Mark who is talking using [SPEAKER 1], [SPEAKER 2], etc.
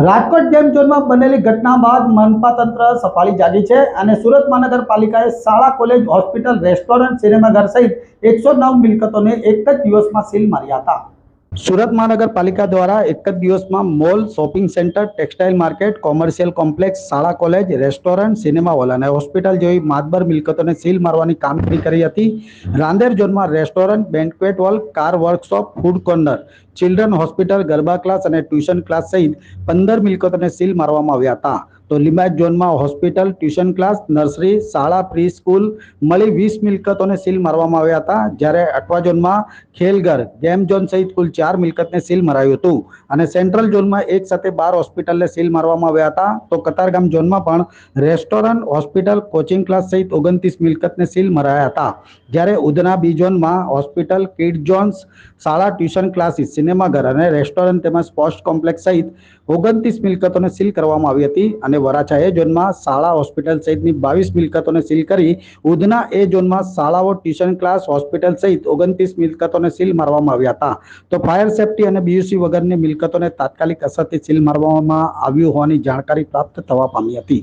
[SPEAKER 1] Rajkot game ઝોનમાં બનેલી ઘટના બાદ મનપા તંત્ર સફાળી જાગી છે અને સુરત મહાનગરપાલિકાએ શાળા, કોલેજ, હોસ્પિટલ, રેસ્ટોરન્ટ, સિનેમાઘર સહિત 109 મિલકતોને એક જ દિવસમાં સીલ માર્યા હતા। સુરત મહાનગરપાલિકા દ્વારા એક જ દિવસમાં mall, shopping centre, textile market, commercial complex, શાળા, કોલેજ, રેસ્ટોરન્ટ, સિનેમા હોલ અને હોસ્પિટલ જેવી માતબર મિલકતોને સીલ મારવાની કામગીરી કરી હતી। રાંદેર ઝોનમાં restaurant, banquet hall, car workshop, food corner, children hospital, garba class અને ટ્યુશન ક્લાસ સહિત 15 મિલકતોને સીલ મારવામાં આવ્યા હતા। તો લિંબાયત ઝોનમાં હોસ્પિટલ, ટ્યુશન ક્લાસ, નર્સરી, શાળા, પ્રી સ્કૂલ મળી 20 મિલકતોને સીલ મારવામાં આવ્યા હતા। જ્યારે અટવા ઝોનમાં ખેલઘર, ગેમ ઝોન સહિત કુલ 4 મિલકતને સીલ મરાયું હતું અને સેન્ટ્રલ ઝોનમાં એક સાથે 12 હોસ્પિટલને સીલ મારવામાં આવ્યા હતા। તો કતારગામ ઝોનમાં પણ રેસ્ટોરન્ટ, હોસ્પિટલ, કોચિંગ ક્લાસ સહિત 29 મિલકતને સીલ મરાયા હતા। જ્યારે ઉધના બી ઝોનમાં હોસ્પિટલ, કિડ ઝોન્સ, શાળા, ટ્યુશન ક્લાસીસ, સિનેમાઘર અને રેસ્ટોરન્ટ તેમજ સ્પોર્ટ્સ કોમ્પ્લેક્સ સહિત 29 મિલકતોને સીલ કરવામાં આવી હતી અને વરાછા એ ઝોનમાં શાળા, હોસ્પિટલ સહિતની 22 મિલકતોને સીલ કરી ઉધના એ ઝોનમાં શાળાઓ, ટ્યુશન ક્લાસ, હોસ્પિટલ સહિત 29 મિલકતોને સીલ મારવામાં આવ્યા હતા। તો ફાયર સેફટી અને બીયુસી વગરની મિલકતોને તાત્કાલિક અસરથી સીલ મારવામાં આવ્યું હોવાની જાણકારી પ્રાપ્ત થવા પામી હતી।